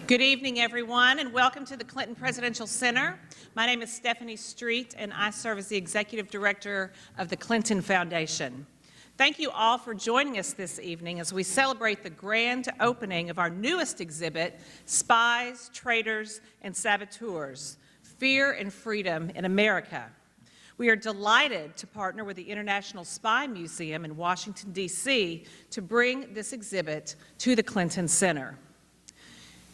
Good evening, everyone, and welcome to the Clinton Presidential Center. My name is Stephanie Street, and I serve as the Executive Director of the Clinton Foundation. Thank you all for joining us this evening as we celebrate the grand opening of our newest exhibit, Spies, Traitors and Saboteurs, Fear and Freedom in America. We are delighted to partner with the International Spy Museum in Washington, D.C. to bring this exhibit to the Clinton Center.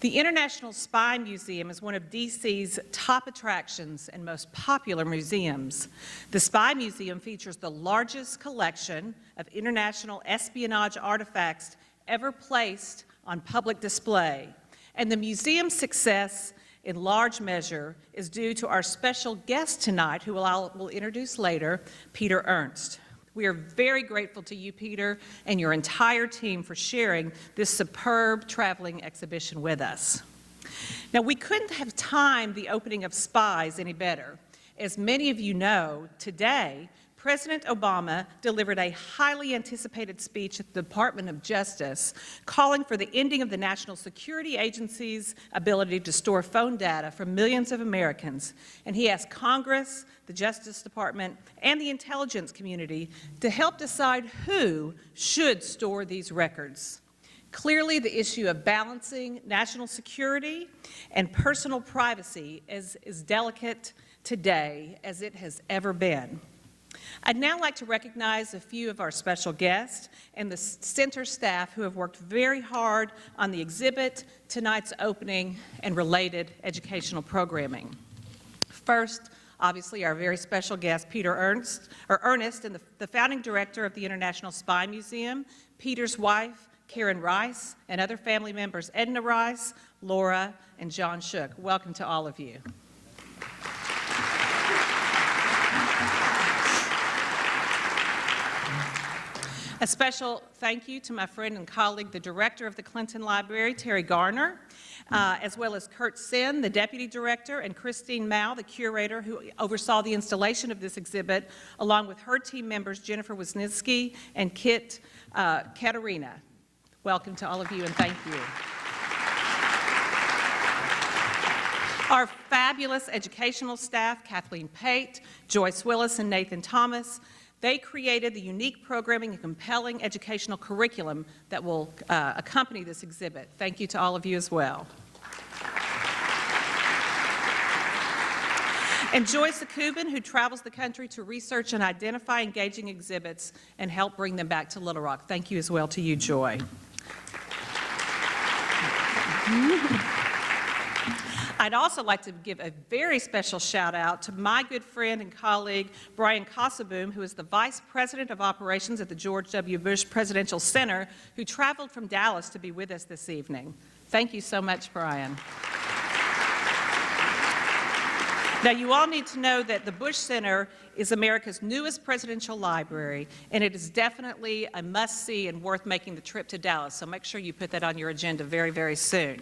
The International Spy Museum is one of D.C.'s top attractions and most popular museums. The Spy Museum features the largest collection of international espionage artifacts ever placed on public display, and the museum's success in large measure is due to our special guest tonight, who we'll introduce later, Peter Ernst. We are very grateful to you, Peter, and your entire team for sharing this superb traveling exhibition with us. Now, we couldn't have timed the opening of Spies any better. As many of you know, today, President Obama delivered a highly anticipated speech at the Department of Justice calling for the ending of the National Security Agency's ability to store phone data from millions of Americans. And he asked Congress, the Justice Department, and the intelligence community to help decide who should store these records. Clearly, the issue of balancing national security and personal privacy is as delicate today as it has ever been. I'd now like to recognize a few of our special guests and the center staff who have worked very hard on the exhibit, tonight's opening, and related educational programming. First, obviously, our very special guest, Peter Ernst, and the founding director of the International Spy Museum, Peter's wife, Karen Rice, and other family members, Edna Rice, Laura, and John Shook. Welcome to all of you. A special thank you to my friend and colleague, the director of the Clinton Library, Terry Garner, as well as Kurt Sin, the deputy director, and Christine Mao, the curator, who oversaw the installation of this exhibit, along with her team members, Jennifer Wisniewski and Kit Katerina. Welcome to all of you, and thank you. Our fabulous educational staff, Kathleen Pate, Joyce Willis, and Nathan Thomas, they created the unique programming and compelling educational curriculum that will accompany this exhibit. Thank you to all of you as well. And Joyce the Cuban, who travels the country to research and identify engaging exhibits and help bring them back to Little Rock. Thank you as well to you, Joy. I'd also like to give a very special shout out to my good friend and colleague, Brian Kassaboom, who is the Vice President of Operations at the George W. Bush Presidential Center, who traveled from Dallas to be with us this evening. Thank you so much, Brian. Now, you all need to know that the Bush Center is America's newest presidential library, and it is definitely a must-see and worth making the trip to Dallas, so make sure you put that on your agenda very, very soon.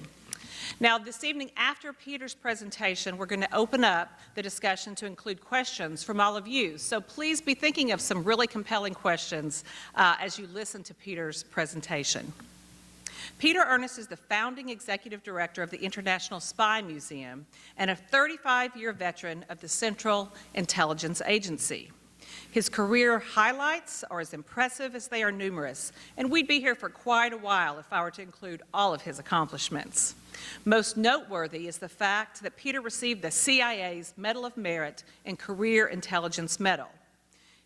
Now, this evening, after Peter's presentation, we're going to open up the discussion to include questions from all of you. So please be thinking of some really compelling questions as you listen to Peter's presentation. Peter Ernst is the founding executive director of the International Spy Museum and a 35-year veteran of the Central Intelligence Agency. His career highlights are as impressive as they are numerous, and we'd be here for quite a while if I were to include all of his accomplishments. Most noteworthy is the fact that Peter received the CIA's Medal of Merit and Career Intelligence Medal.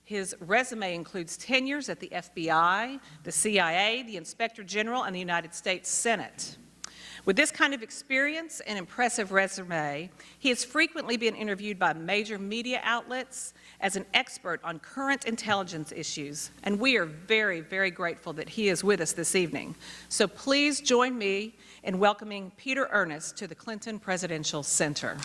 His resume includes tenures at the FBI, the CIA, the Inspector General, and the United States Senate. With this kind of experience and impressive resume, he has frequently been interviewed by major media outlets as an expert on current intelligence issues, and we are very, very grateful that he is with us this evening. So please join me in welcoming Peter Ernst to the Clinton Presidential Center.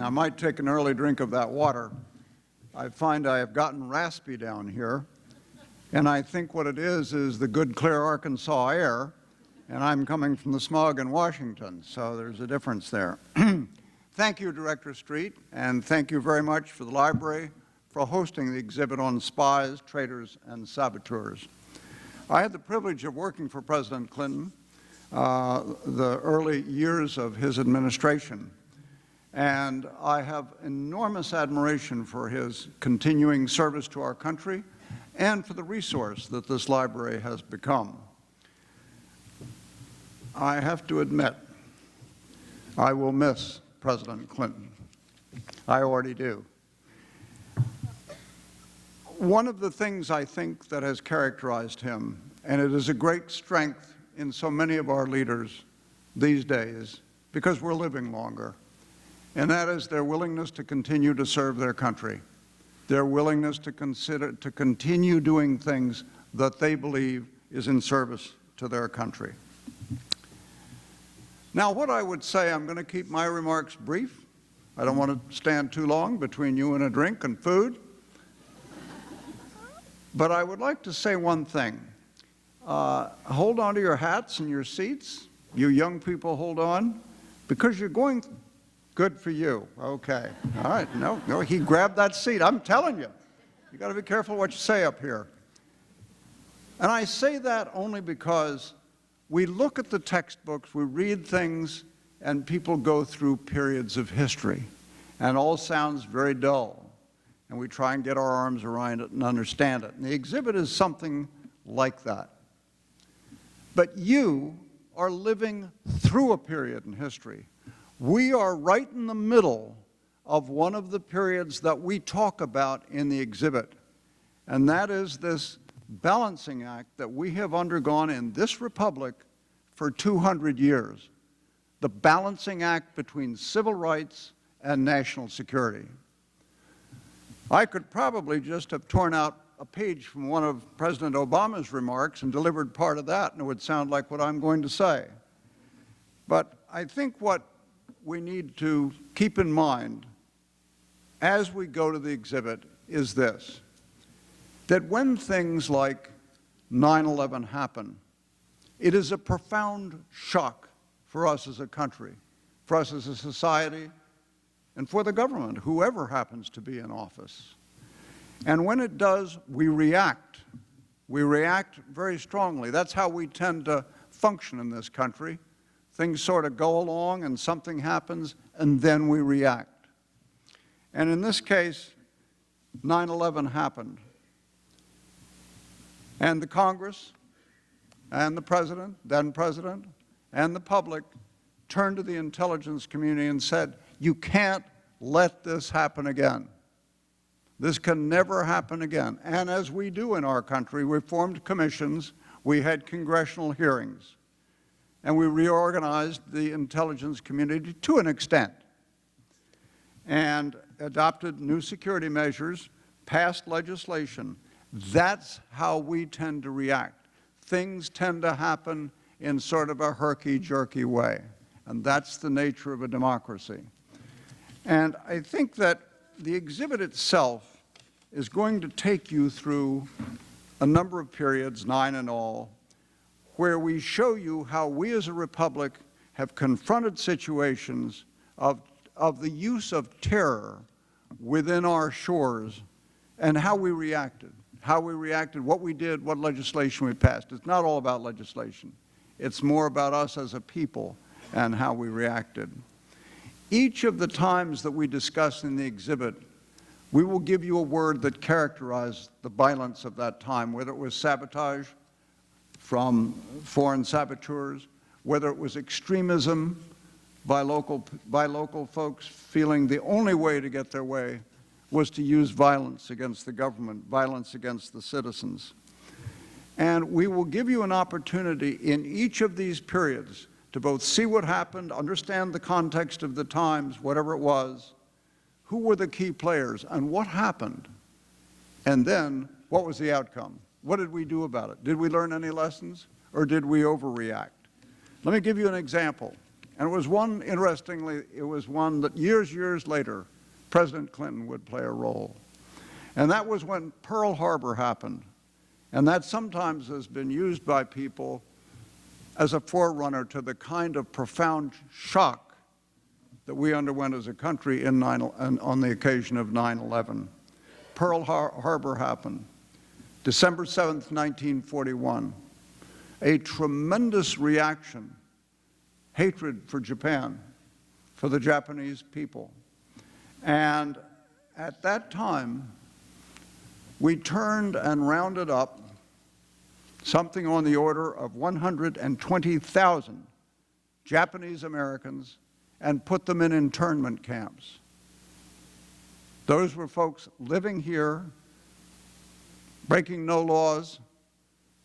I might take an early drink of that water. I find I have gotten raspy down here, and I think what it is the good, clear Arkansas air, and I'm coming from the smog in Washington, so there's a difference there. Thank you, Director Street, and thank you very much for the library for hosting the exhibit on Spies, Traitors, and Saboteurs. I had the privilege of working for President Clinton the early years of his administration, and I have enormous admiration for his continuing service to our country and for the resource that this library has become. I have to admit, I will miss President Clinton. I already do. One of the things I think that has characterized him, and it is a great strength in so many of our leaders these days, because we're living longer, and that is their willingness to continue to serve their country, their willingness to continue doing things that they believe is in service to their country. Now, what I would say, I'm going to keep my remarks brief. I don't want to stand too long between you and a drink and food. But I would like to say one thing. Hold on to your hats and your seats. You young people, hold on, because you're going, good for you. Okay, all right, no, he grabbed that seat. I'm telling you, you got to be careful what you say up here. And I say that only because we look at the textbooks, we read things, and people go through periods of history, and all sounds very dull. And we try and get our arms around it and understand it. And the exhibit is something like that. But you are living through a period in history. We are right in the middle of one of the periods that we talk about in the exhibit. And that is this balancing act that we have undergone in this republic for 200 years. The balancing act between civil rights and national security. I could probably just have torn out a page from one of President Obama's remarks and delivered part of that, and it would sound like what I'm going to say. But I think what we need to keep in mind as we go to the exhibit is this, that when things like 9/11 happen, it is a profound shock for us as a country, for us as a society, and for the government, whoever happens to be in office. And when it does, we react. We react very strongly. That's how we tend to function in this country. Things sort of go along and something happens, and then we react. And in this case, 9/11 happened. And the Congress and the President, then President, and the public turned to the intelligence community and said, you can't let this happen again. This can never happen again. And as we do in our country, we formed commissions, we had congressional hearings, and we reorganized the intelligence community to an extent, and adopted new security measures, passed legislation. That's how we tend to react. Things tend to happen in sort of a herky-jerky way, and that's the nature of a democracy. And I think that the exhibit itself is going to take you through a number of periods, 9 in all, where we show you how we as a republic have confronted situations of the use of terror within our shores and how we reacted, what we did, what legislation we passed. It's not all about legislation. It's more about us as a people and how we reacted. Each of the times that we discuss in the exhibit, we will give you a word that characterized the violence of that time, whether it was sabotage from foreign saboteurs, whether it was extremism by local folks feeling the only way to get their way was to use violence against the government, violence against the citizens. And we will give you an opportunity in each of these periods to both see what happened, understand the context of the times, whatever it was, who were the key players, and what happened, and then what was the outcome? What did we do about it? Did we learn any lessons, or did we overreact? Let me give you an example. And it was one, interestingly, it was one that years later, President Clinton would play a role. And that was when Pearl Harbor happened. And that sometimes has been used by people as a forerunner to the kind of profound shock that we underwent as a country on the occasion of 9/11. Pearl Harbor happened. December 7th, 1941. A tremendous reaction, hatred for Japan, for the Japanese people. And at that time, we turned and rounded up something on the order of 120,000 Japanese Americans and put them in internment camps. Those were folks living here, breaking no laws,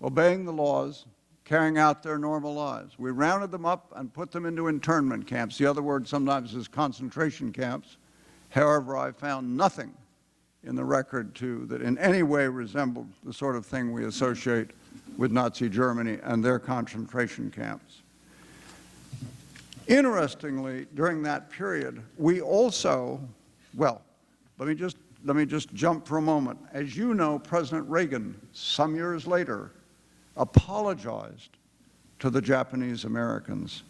obeying the laws, carrying out their normal lives. We rounded them up and put them into internment camps. The other word sometimes is concentration camps. However, I found nothing in the record that in any way resembled the sort of thing we associate with Nazi Germany and their concentration camps. Interestingly, during that period, we also, well, let me just jump for a moment. As you know, President Reagan, some years later, apologized to the Japanese Americans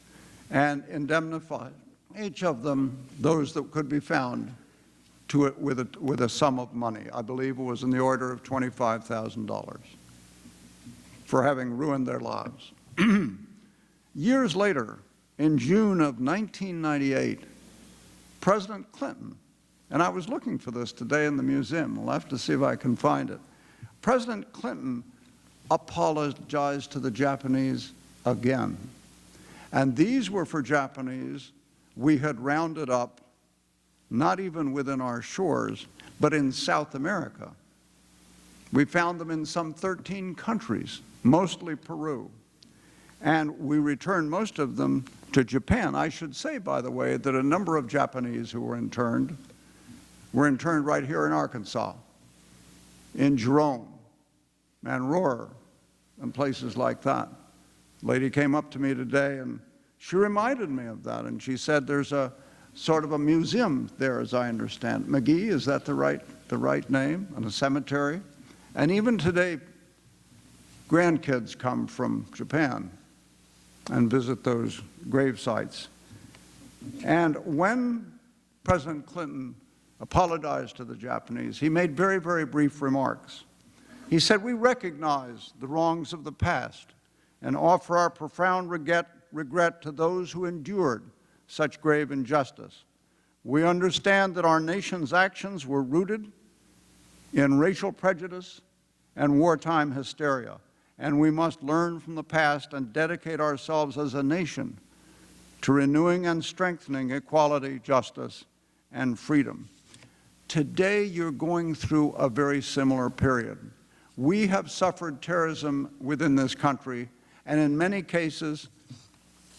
and indemnified each of them, those that could be found, with a sum of money. I believe it was in the order of $25,000 for having ruined their lives. Years later, in June of 1998, President Clinton, and I was looking for this today in the museum, I'll have to see if I can find it. President Clinton apologized to the Japanese again. And these were for Japanese we had rounded up, not even within our shores, but in South America. We found them in some 13 countries, mostly Peru. And we returned most of them to Japan. I should say, by the way, that a number of Japanese who were interned right here in Arkansas, in Jerome, Manrora, and places like that. A lady came up to me today and she reminded me of that, and she said there's a sort of a museum there, as I understand. McGee, is that the right name? And a cemetery. And even today, grandkids come from Japan and visit those grave sites. And when President Clinton apologized to the Japanese, he made very, very brief remarks. He said, "We recognize the wrongs of the past and offer our profound regret to those who endured such grave injustice. We understand that our nation's actions were rooted in racial prejudice and wartime hysteria, and we must learn from the past and dedicate ourselves as a nation to renewing and strengthening equality, justice, and freedom." Today, you're going through a very similar period. We have suffered terrorism within this country, and in many cases,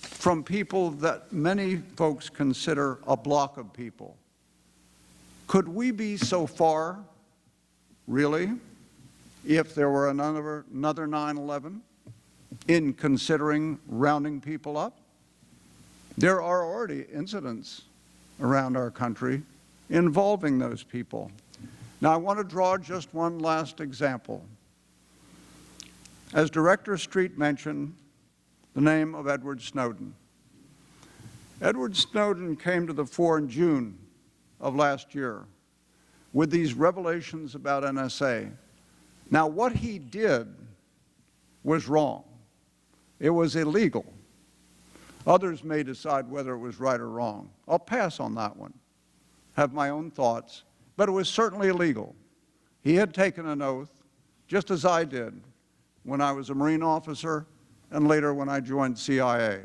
from people that many folks consider a block of people. Could we be so far, really, if there were another 9/11, in considering rounding people up? There are already incidents around our country involving those people. Now, I want to draw just one last example. As Director Street mentioned, the name of Edward Snowden. Edward Snowden came to the fore in June of last year with these revelations about NSA. Now, what he did was wrong. It was illegal. Others may decide whether it was right or wrong. I'll pass on that one, have my own thoughts, but it was certainly illegal. He had taken an oath, just as I did when I was a Marine officer and later when I joined CIA.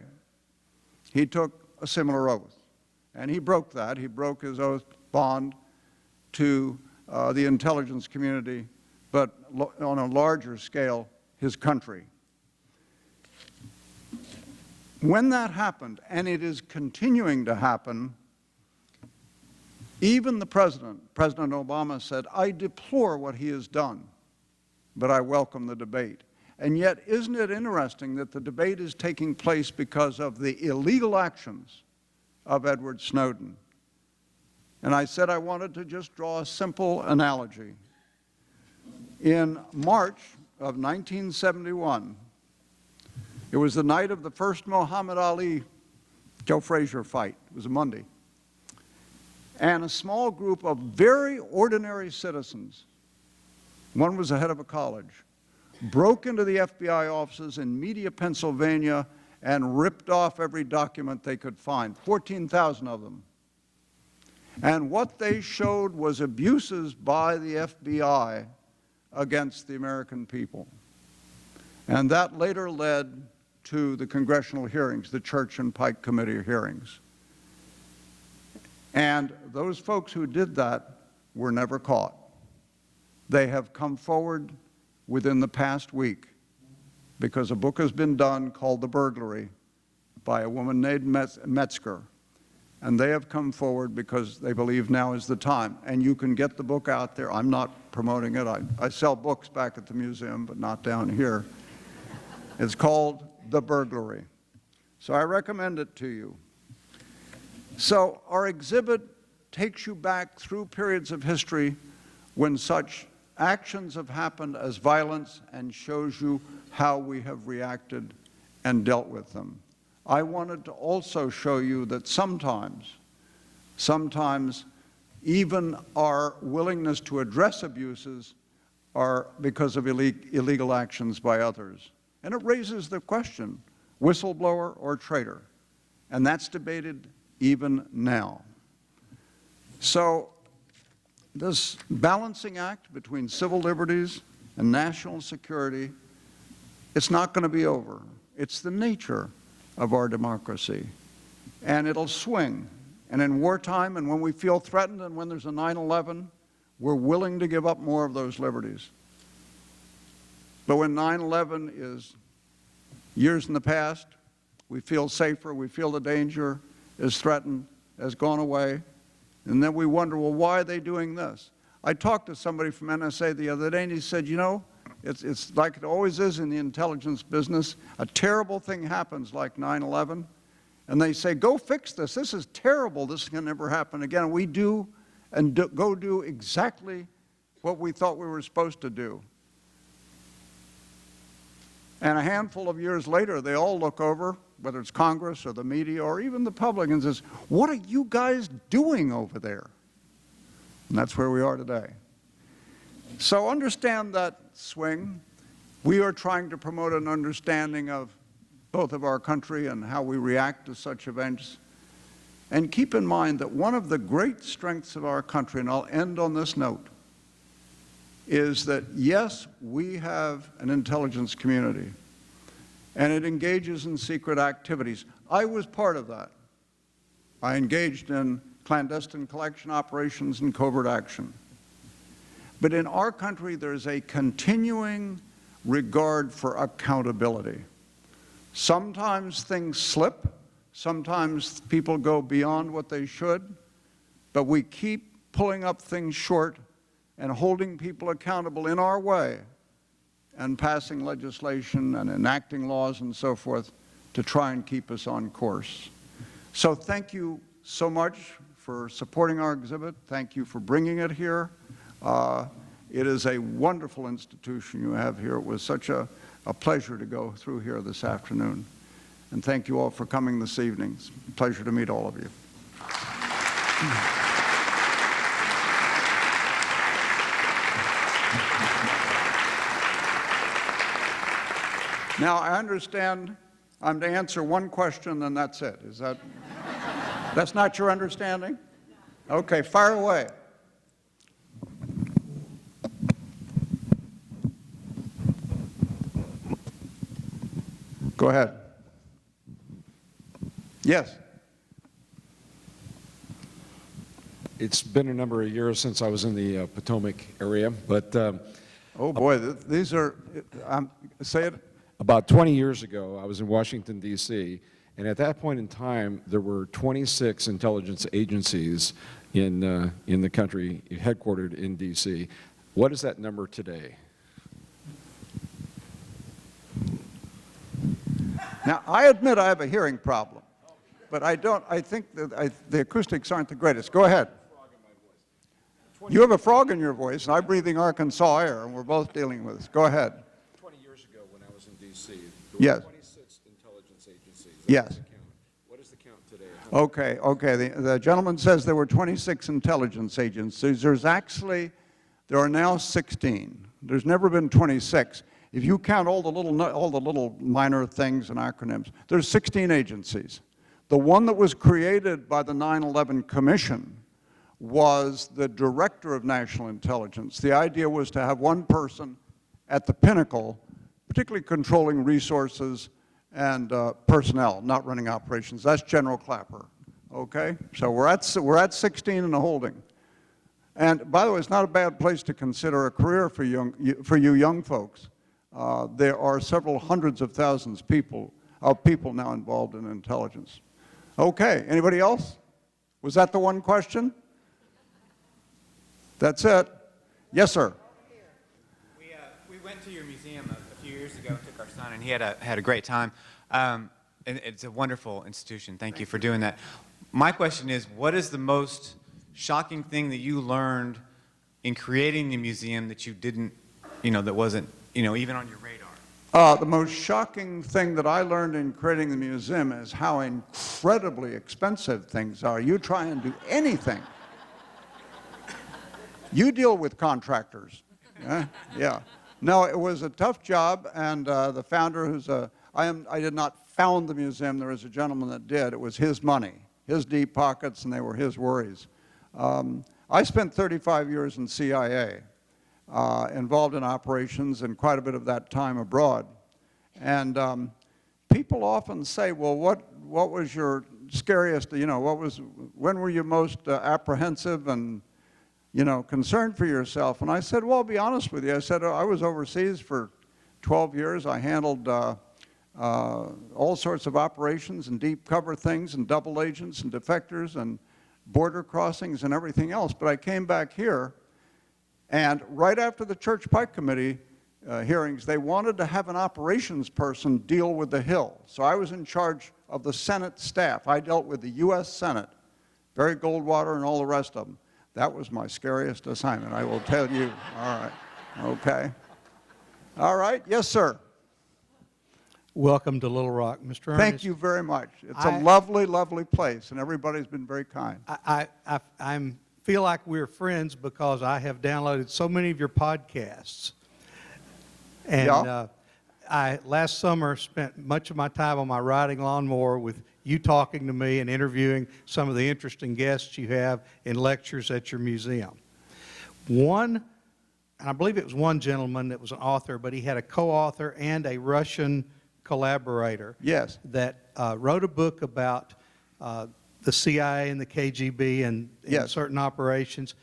He took a similar oath, and he broke that. He broke his oath bond to the intelligence community, but on a larger scale, his country. When that happened, and it is continuing to happen, even the President Obama said, "I deplore what he has done, but I welcome the debate." And yet, isn't it interesting that the debate is taking place because of the illegal actions of Edward Snowden? And I said I wanted to just draw a simple analogy. In March of 1971, it was the night of the first Muhammad Ali-Joe Frazier fight. It was a Monday. And a small group of very ordinary citizens, one was the head of a college, broke into the FBI offices in Media, Pennsylvania, and ripped off every document they could find, 14,000 of them. And what they showed was abuses by the FBI against the American people. And that later led to the congressional hearings, the Church and Pike Committee hearings. And those folks who did that were never caught. They have come forward within the past week because a book has been done called The Burglary by a woman named Metzger. And they have come forward because they believe now is the time. And you can get the book out there. I'm not promoting it. I sell books back at the museum, but not down here. It's called The Burglary. So I recommend it to you. So our exhibit takes you back through periods of history when such actions have happened as violence and shows you how we have reacted and dealt with them. I wanted to also show you that sometimes even our willingness to address abuses are because of illegal actions by others. And it raises the question, whistleblower or traitor? And that's debated even now. So this balancing act between civil liberties and national security, it's not going to be over. It's the nature of our democracy. And it'll swing. And in wartime, and when we feel threatened, and when there's a 9/11, we're willing to give up more of those liberties. But when 9/11 is years in the past, we feel safer, we feel the danger is threatened, has gone away, and then we wonder, well, why are they doing this? I talked to somebody from NSA the other day, and he said, you know, it's like it always is in the intelligence business. A terrible thing happens like 9/11, and they say, go fix this. This is terrible. This can never happen again. And we do, and go do exactly what we thought we were supposed to do. And a handful of years later, they all look over, whether it's Congress or the media or even the public, and says, what are you guys doing over there? And that's where we are today. So understand that swing. We are trying to promote an understanding of both of our country and how we react to such events. And keep in mind that one of the great strengths of our country, and I'll end on this note, is that yes, we have an intelligence community, and it engages in secret activities. I was part of that. I engaged in clandestine collection operations and covert action. But in our country, there's a continuing regard for accountability. Sometimes things slip, sometimes people go beyond what they should, but we keep pulling up things short and holding people accountable in our way and passing legislation and enacting laws and so forth to try and keep us on course. So thank you so much for supporting our exhibit. Thank you for bringing it here. It is a wonderful institution you have here. It was such a pleasure to go through here this afternoon. And thank you all for coming this evening. It's a pleasure to meet all of you. Now, I understand I'm to answer one question, and that's it. Is that, that's not your understanding? Okay, fire away. Go ahead. Yes. It's been a number of years since I was in the Potomac area, but Oh boy, these are, say it. About 20 years ago, I was in Washington, D.C., and at that point in time, there were 26 intelligence agencies in the country, headquartered in D.C. What is that number today? Now, I admit I have a hearing problem, but I think that the acoustics aren't the greatest. Go ahead. You have a frog in your voice, and I'm breathing Arkansas air, and we're both dealing with this. Go ahead. 20 years ago when I was in D.C., there Yes. were 26 intelligence agencies. Yes. That's the count. What is the count today? Okay. The gentleman says there were 26 intelligence agencies. There are now 16. There's never been 26. If you count all the little minor things and acronyms, there's 16 agencies. The one that was created by the 9/11 Commission was the Director of National Intelligence. The idea was to have one person at the pinnacle, particularly controlling resources and personnel, not running operations. That's General Clapper. Okay, so we're at 16 in the holding. And by the way, it's not a bad place to consider a career for you young folks. There are several hundreds of thousands of people now involved in intelligence. Okay, anybody else? Was that the one question? That's it. Yes, sir. We went to your museum a few years ago, took our son, and he had a great time. And it's a wonderful institution. Thank you for doing that. My question is, what is the most shocking thing that you learned in creating the museum that you didn't, that wasn't, even on your radar? The most shocking thing that I learned in creating the museum is how incredibly expensive things are. You try and do anything. You deal with contractors. Yeah. No, it was a tough job, and the founder, I did not found the museum. There was a gentleman that did. It was his money, his deep pockets, and they were his worries. I spent 35 years in CIA, involved in operations, and quite a bit of that time abroad. And people often say, well, what was your scariest, when were you most apprehensive and concerned for yourself? And I said, well, I'll be honest with you. I said, I was overseas for 12 years. I handled all sorts of operations and deep cover things and double agents and defectors and border crossings and everything else. But I came back here, and right after the Church Pike Committee hearings, they wanted to have an operations person deal with the Hill. So I was in charge of the Senate staff. I dealt with the U.S. Senate, Barry Goldwater and all the rest of them. That was my scariest assignment, I will tell you. All right, okay. All right, yes, sir. Welcome to Little Rock, Mr. Ernest. Thank you very much. It's a lovely, lovely place, and everybody's been very kind. I feel like we're friends because I have downloaded so many of your podcasts. And Yeah. I, last summer, spent much of my time on my riding lawnmower with you talking to me and interviewing some of the interesting guests you have in lectures at your museum. And I believe it was one gentleman that was an author, but he had a co-author and a Russian collaborator. Yes. That wrote a book about the CIA and the KGB and Yes. certain operations.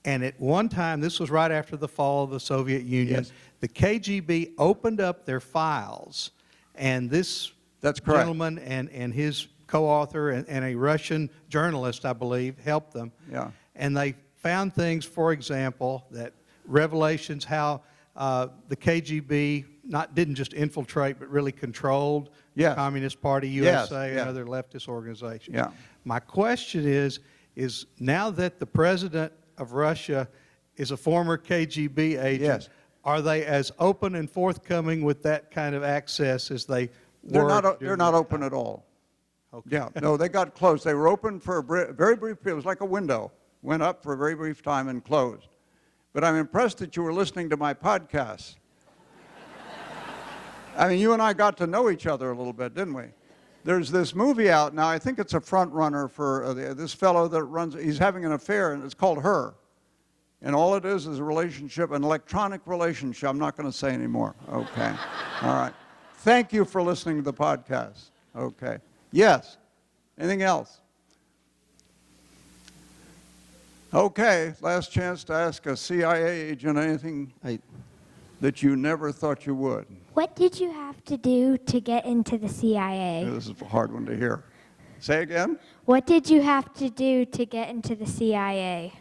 And at one time, this was right after the fall of the Soviet Union, Yes. the KGB opened up their files, and this That's correct. gentleman and his co-author and a Russian journalist, I believe, helped them. Yeah. And they found things, for example, that revelations how the KGB didn't just infiltrate, but really controlled Yes. the Communist Party, Yes, USA, yeah. and other leftist organizations. Yeah. My question is now that the president of Russia is a former KGB agent, Yes. are they as open and forthcoming with that kind of access as they They're were? not during open that time? at all. Okay. Yeah, no, they got closed. They were open for a very brief period. It was like a window. Went up for a very brief time and closed. But I'm impressed that you were listening to my podcasts. I mean, you and I got to know each other a little bit, didn't we? There's this movie out now. I think it's a front runner for this fellow that runs. He's having an affair, and it's called Her. And all it is a relationship, an electronic relationship. I'm not going to say any more. Okay. All right. Thank you for listening to the podcast. Okay. Yes. Anything else? Okay. Last chance to ask a CIA agent anything that you never thought you would. What did you have to do to get into the CIA? This is a hard one to hear. Say again? What did you have to do to get into the CIA?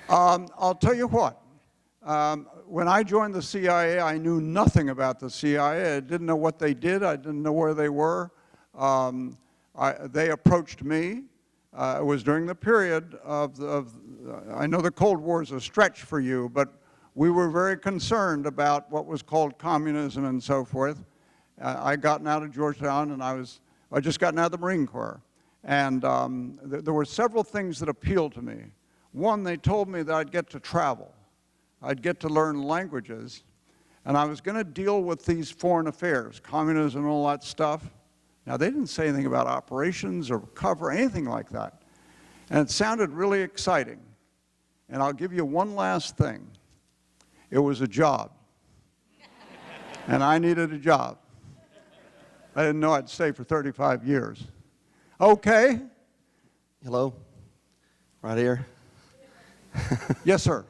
I'll tell you what. When I joined the CIA, I knew nothing about the CIA. I didn't know what they did. I didn't know where they were. They approached me. It was during the period I know the Cold War is a stretch for you, but we were very concerned about what was called communism and so forth. I'd gotten out of Georgetown, and I'd just gotten out of the Marine Corps. And there were several things that appealed to me. One, they told me that I'd get to travel. I'd get to learn languages, and I was going to deal with these foreign affairs, communism and all that stuff. Now, they didn't say anything about operations or cover, anything like that. And it sounded really exciting. And I'll give you one last thing. It was a job. And I needed a job. I didn't know I'd stay for 35 years. Okay. Hello? Right here? Yes, sir.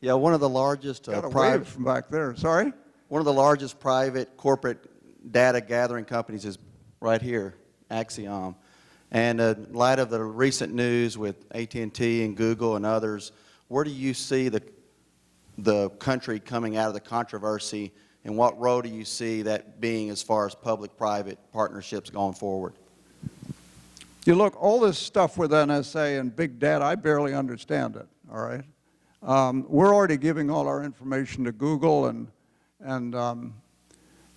Yeah, one of the largest Got a wave private from back there. Sorry? one of the largest private corporate data gathering companies is right here, Axiom. And in light of the recent news with AT&T and Google and others, where do you see the country coming out of the controversy, and what role do you see that being as far as public-private partnerships going forward? You look, all this stuff with NSA and big data, I barely understand it, all right? We're already giving all our information to Google and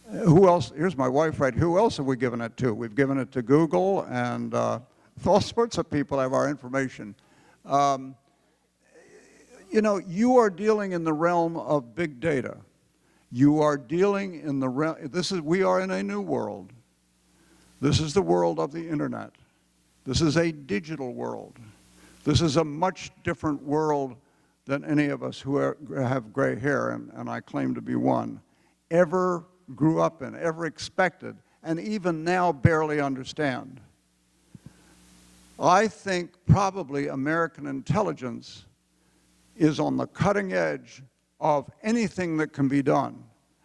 who else? Here's my wife, right? Who else have we given it to? We've given it to Google, and all sorts of people have our information. You know, you are dealing in the realm of big data. You are dealing in the realm, we are in a new world. This is the world of the internet. This is a digital world. This is a much different world than any of us who have gray hair, and I claim to be one, ever grew up in, ever expected, and even now barely understand. I think probably American intelligence is on the cutting edge of anything that can be done,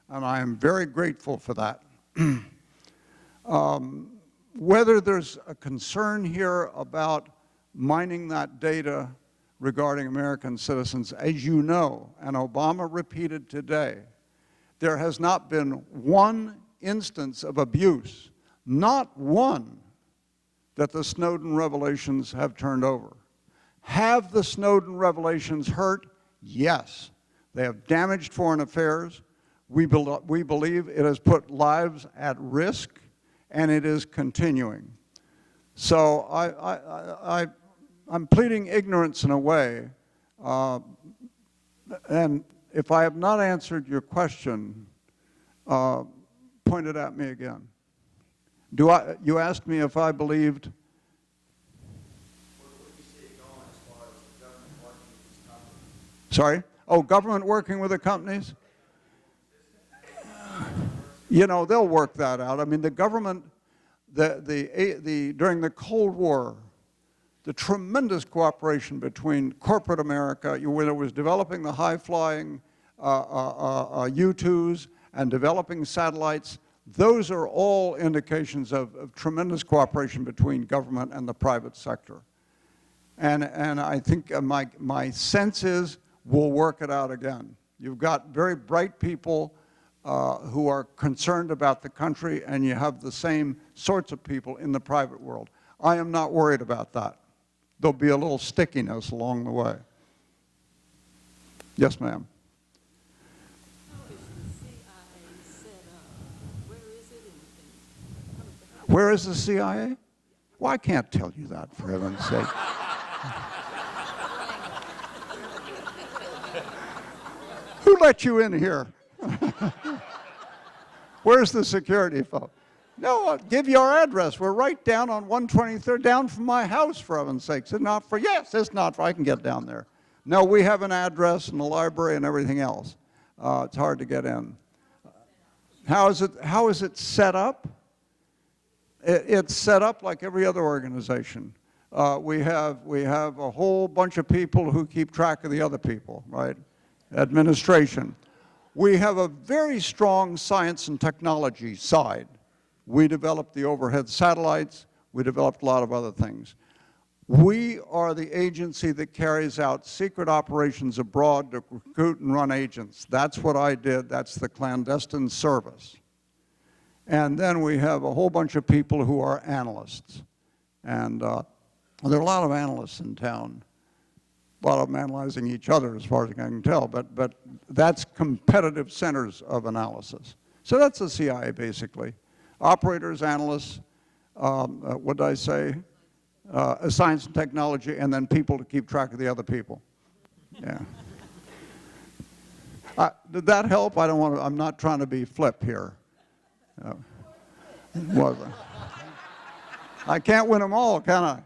and I am very grateful for that. Whether there's a concern here about mining that data regarding American citizens, as you know, and Obama repeated today, there has not been one instance of abuse, not one, that the Snowden revelations have turned over. Have the Snowden revelations hurt? Yes. They have damaged foreign affairs. We believe it has put lives at risk, and it is continuing. So I'm pleading ignorance in a way, and if I have not answered your question, point it at me again. You asked me if I believed. Where do you see it going as far as the government working with these companies? Sorry? Oh, government working with the companies? You know, they'll work that out. I mean, the government, during the Cold War, the tremendous cooperation between corporate America, when it was developing the high-flying U-2s and developing satellites, those are all indications of tremendous cooperation between government and the private sector. And I think my sense is we'll work it out again. You've got very bright people who are concerned about the country, and you have the same sorts of people in the private world. I am not worried about that. There'll be a little stickiness along the way. Yes, ma'am. How is the CIA set up? Where is it? Where is the CIA? Well, I can't tell you that, for heaven's sake. Who let you in here? Where's the security folks? No, I'll give you our address. We're right down on 123rd, down from my house, for heaven's sakes. It's not for, yes, it's not for, I can get down there. No, we have an address and a library and everything else. It's hard to get in. How is it set up? It's set up like every other organization. We have a whole bunch of people who keep track of the other people, right? Administration. We have a very strong science and technology side. We developed the overhead satellites. We developed a lot of other things. We are the agency that carries out secret operations abroad to recruit and run agents. That's what I did. That's the clandestine service. And then we have a whole bunch of people who are analysts. And there are a lot of analysts in town, a lot of them analyzing each other as far as I can tell, but that's competitive centers of analysis. So that's the CIA basically. Operators, analysts, what did I say? Science and technology, and then people to keep track of the other people. Yeah. Did that help? I don't want to, I'm not trying to be flip here. I can't win them all, can I?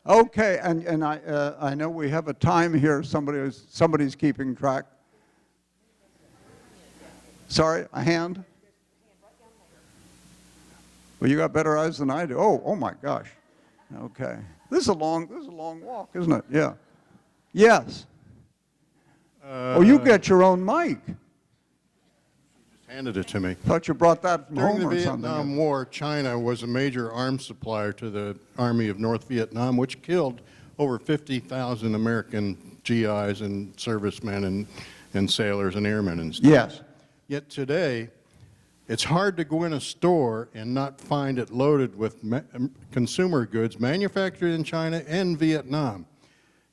Okay, and I know we have a time here. Somebody's keeping track. Sorry, a hand? Well, you got better eyes than I do. Oh my gosh. Okay. This is a long walk, isn't it? Yeah. Yes. Oh, you get your own mic. Handed it to me. Thought you brought that from During home the or something. Vietnam War, China was a major arms supplier to the Army of North Vietnam, which killed over 50,000 American GIs and servicemen and sailors and airmen and stuff. Yes. Yet today, it's hard to go in a store and not find it loaded with consumer goods manufactured in China and Vietnam.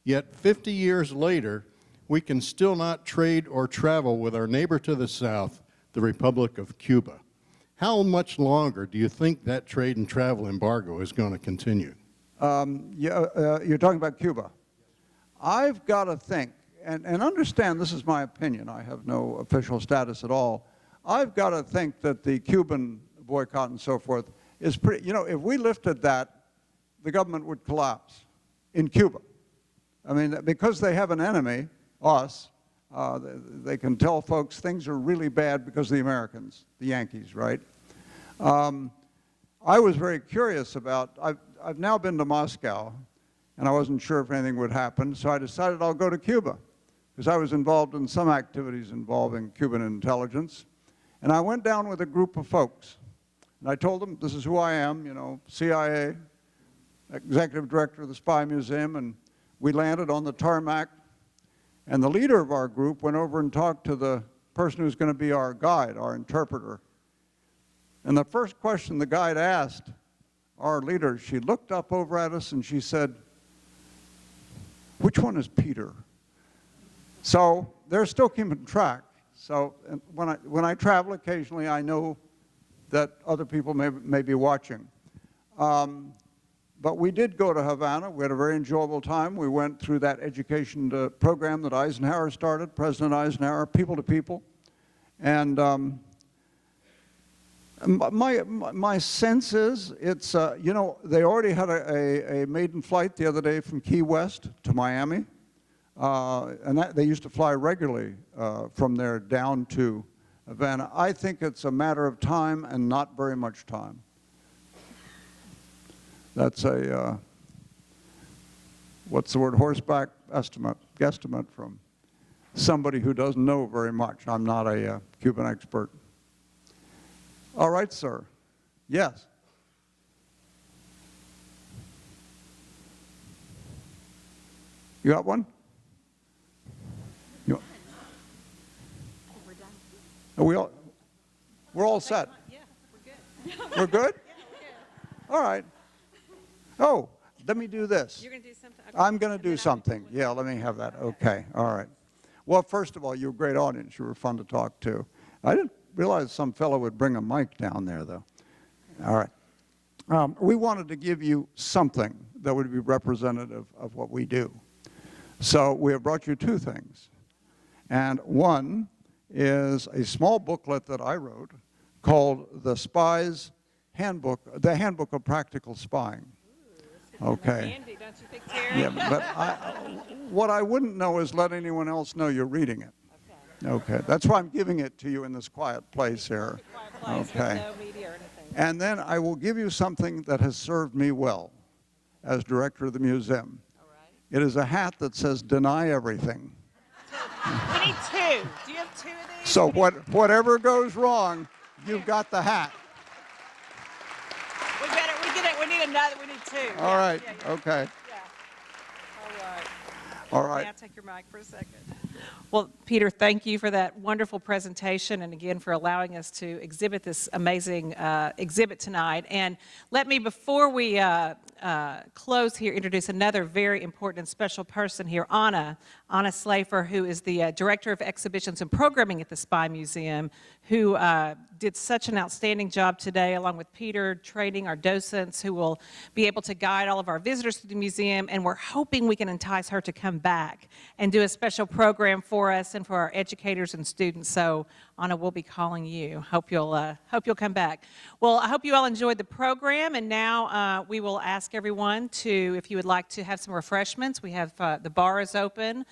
Yet 50 years later, we can still not trade or travel with our neighbor to the south, the Republic of Cuba. How much longer do you think that trade and travel embargo is going to continue? You're talking about Cuba. I've got to think, and understand this is my opinion, I have no official status at all. I've got to think that the Cuban boycott and so forth is pretty, you know, if we lifted that, the government would collapse in Cuba. I mean, because they have an enemy, us, they can tell folks things are really bad because of the Americans, the Yankees, right? I was very curious about, I've now been to Moscow, and I wasn't sure if anything would happen, so I decided I'll go to Cuba, because I was involved in some activities involving Cuban intelligence. And I went down with a group of folks, and I told them, this is who I am, you know, CIA, executive director of the Spy Museum, and we landed on the tarmac. And the leader of our group went over and talked to the person who's going to be our guide, our interpreter. And the first question the guide asked our leader, she looked up over at us and she said, "Which one is Peter?" So they're still keeping track. So when I travel occasionally, I know that other people may be watching. But we did go to Havana. We had a very enjoyable time. We went through that education program that Eisenhower started, President Eisenhower, people to people. And my sense is it's, you know, they already had a maiden flight the other day from Key West to Miami. And they used to fly regularly from there down to Havana. I think it's a matter of time and not very much time. That's a, what's the word, horseback guesstimate from somebody who doesn't know very much. I'm not a Cuban expert. All right, sir. Yes. You got one? We're all set. Yeah, we're good. We're good? Yeah, we're good. All right. Oh, let me do this. You're going to do something? Okay. I'm going to And do then something. Yeah, let me have that. Okay, all right. Well, first of all, you're a great audience. You were fun to talk to. I didn't realize some fellow would bring a mic down there, though. All right. We wanted to give you something that would be representative of what we do. So we have brought you two things. And one is a small booklet that I wrote called The Spies Handbook, the Handbook of Practical Spying. Okay. Handy, don't you think, Terry? Yeah, but what I wouldn't know is let anyone else know you're reading it. Okay. That's why I'm giving it to you in this quiet place here. Quiet place with Okay. no media or anything. And then I will give you something that has served me well as director of the museum. All right. It is a hat that says "Deny Everything." We need two. Do you have two of these? So whatever goes wrong, you've got the hat. We need another, we need two. All Yeah, right, yeah, yeah. okay, Yeah. All right. all May right. I take your mic for a second? Well, Peter, thank you for that wonderful presentation and again for allowing us to exhibit this amazing exhibit tonight. And let me, before we close here, introduce another very important and special person here, Anna Slafer, who is the Director of Exhibitions and Programming at the Spy Museum, who did such an outstanding job today, along with Peter, training our docents who will be able to guide all of our visitors to the museum, and we're hoping we can entice her to come back and do a special program for us and for our educators and students. So, Anna, we'll be calling you. Hope you'll come back. Well, I hope you all enjoyed the program, and now we will ask everyone to, if you would like to have some refreshments, we have the bar is open,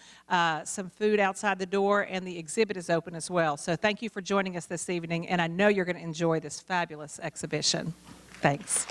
some food outside the door, and the exhibit is open as well. So thank you for joining us this evening, and I know you're going to enjoy this fabulous exhibition. Thanks.